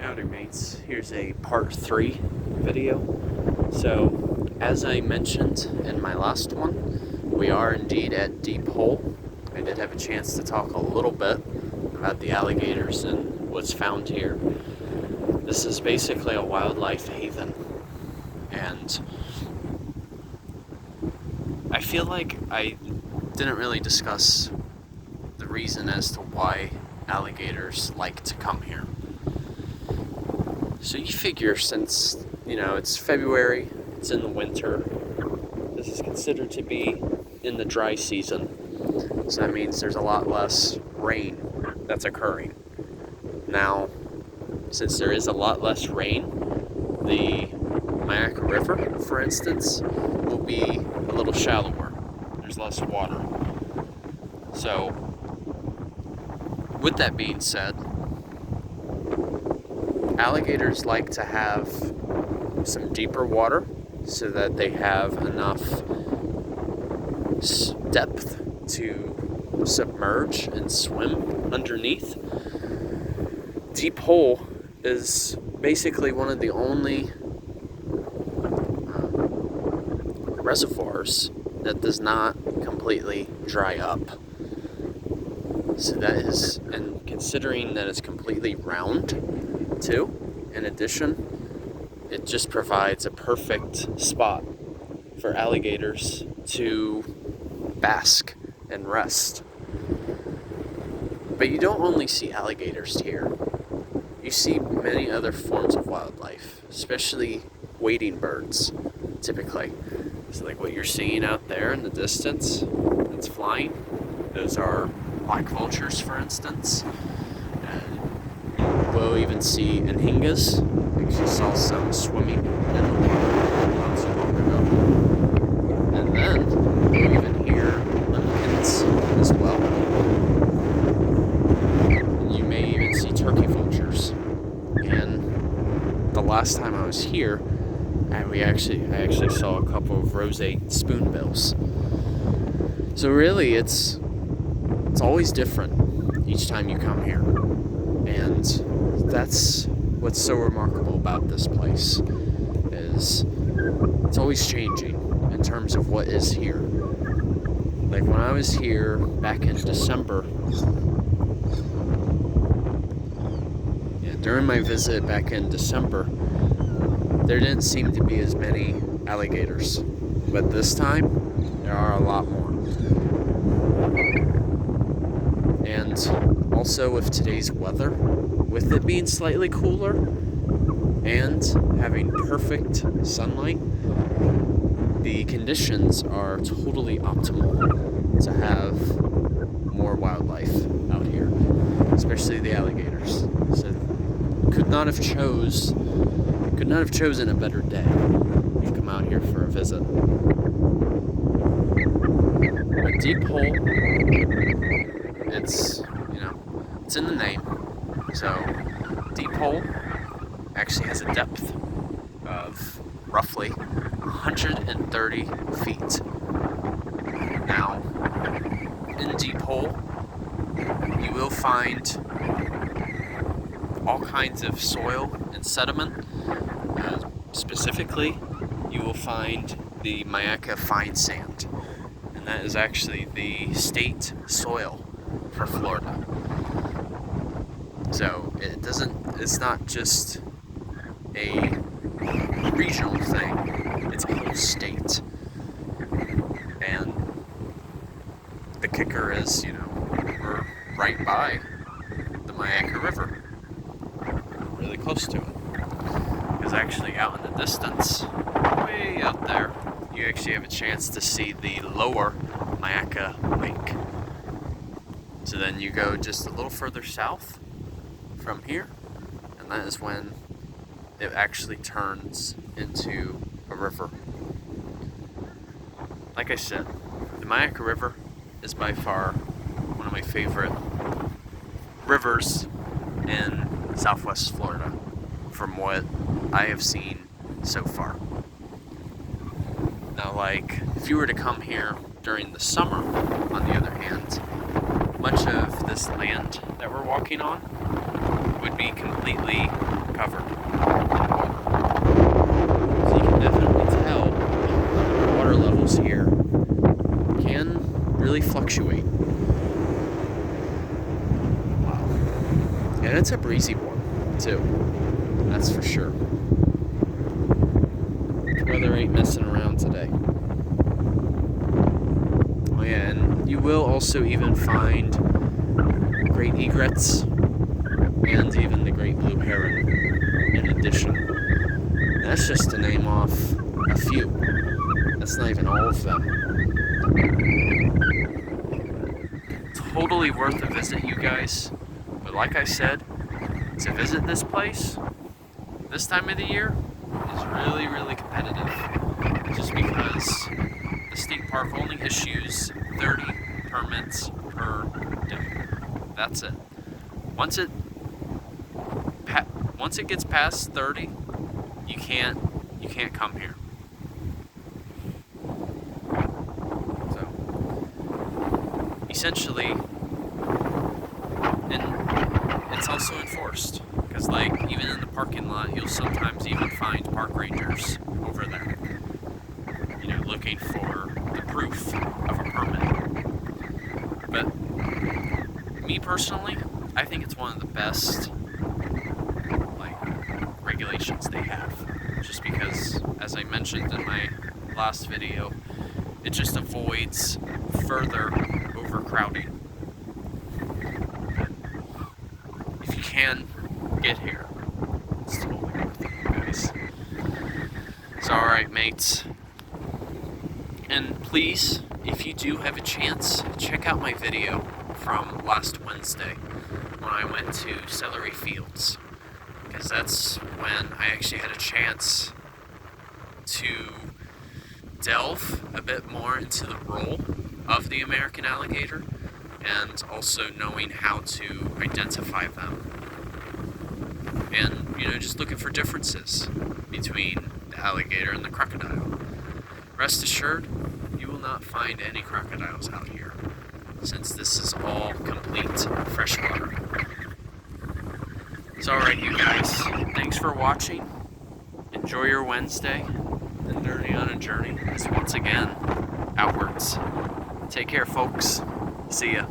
Howdy mates, here's a part 3 video. So, as I mentioned in my last one, we are indeed at Deep Hole. I did have a chance to talk a little bit about the alligators and what's found here. This is basically a wildlife haven, and I feel like I didn't really discuss the reason as to why alligators like to come here. So you figure since, it's February, it's in the winter, this is considered to be in the dry season. So that means there's a lot less rain that's occurring. Now, since there is a lot less rain, the Myakka River, for instance, will be a little shallower. There's less water. So, with that being said, alligators like to have some deeper water so that they have enough depth to submerge and swim underneath. Deep Hole is basically one of the only reservoirs that does not completely dry up. So that is, and considering that it's completely round too, in addition, it just provides a perfect spot for alligators to bask and rest. But you don't only see alligators here. You see many other forms of wildlife, especially wading birds, typically. So like what you're seeing out there in the distance that's flying, those are black vultures, for instance. We'll even see anhingas. I actually saw some swimming in the water not so long ago. And then we'll even hear limpets as well. And you may even see turkey vultures. And the last time I was here, I actually saw a couple of roseate spoonbills. So really, it's always different each time you come here. And that's what's so remarkable about this place, is it's always changing in terms of what is here. Like when I was here back in December, during my visit back in December, there didn't seem to be as many alligators. But this time, there are a lot more. And also with today's weather, with it being slightly cooler and having perfect sunlight, the conditions are totally optimal to have more wildlife out here, especially the alligators. So could not have chosen a better day to come out here for a visit. A Deep Hole, it's in the name. So, Deep Hole actually has a depth of roughly 130 feet. Now, in Deep Hole, you will find all kinds of soil and sediment. Specifically, you will find the Myakka fine sand, and that is actually the state soil for Florida. So it's not just a regional thing, it's a whole state. And the kicker is, we're right by the Myakka River, really close to it. Because actually out in the distance, way out there, you actually have a chance to see the lower Myakka Lake. So then you go just a little further south from here, and that is when it actually turns into a river. Like I said, the Myakka River is by far one of my favorite rivers in Southwest Florida from what I have seen so far. Now, if you were to come here during the summer, on the other hand, much of this land that we're walking on would be completely covered in water. So you can definitely tell water levels here can really fluctuate. Wow. And it's a breezy one, too. That's for sure. The weather ain't messing around today. Oh yeah, and you will also even find great egrets and even the great blue heron in addition. And that's just to name off a few. That's not even all of them. Totally worth a visit, you guys. But like I said, to visit this place this time of the year is really, really competitive. Just because the state park only issues 30 permits per day. That's it. Once it gets past 30, you can't come here. So essentially, and it's also enforced because, like, even in the parking lot, you'll sometimes even find park rangers over there, looking for the proof of a permit. But me personally, I think it's one of the best regulations they have, just because, as I mentioned in my last video, it just avoids further overcrowding. But if you can get here, it's totally worth it, you guys. It's alright, mates. And please, if you do have a chance, check out my video from last Wednesday when I went to celery fields, because that's when I actually had a chance to delve a bit more into the role of the American alligator and also knowing how to identify them. And, just looking for differences between the alligator and the crocodile. Rest assured, you will not find any crocodiles out here, since this is all complete freshwater. It's alright, you guys. Thanks for watching. Enjoy your Wednesday. And Dirty on a Journey is once again outwards. Take care, folks. See ya.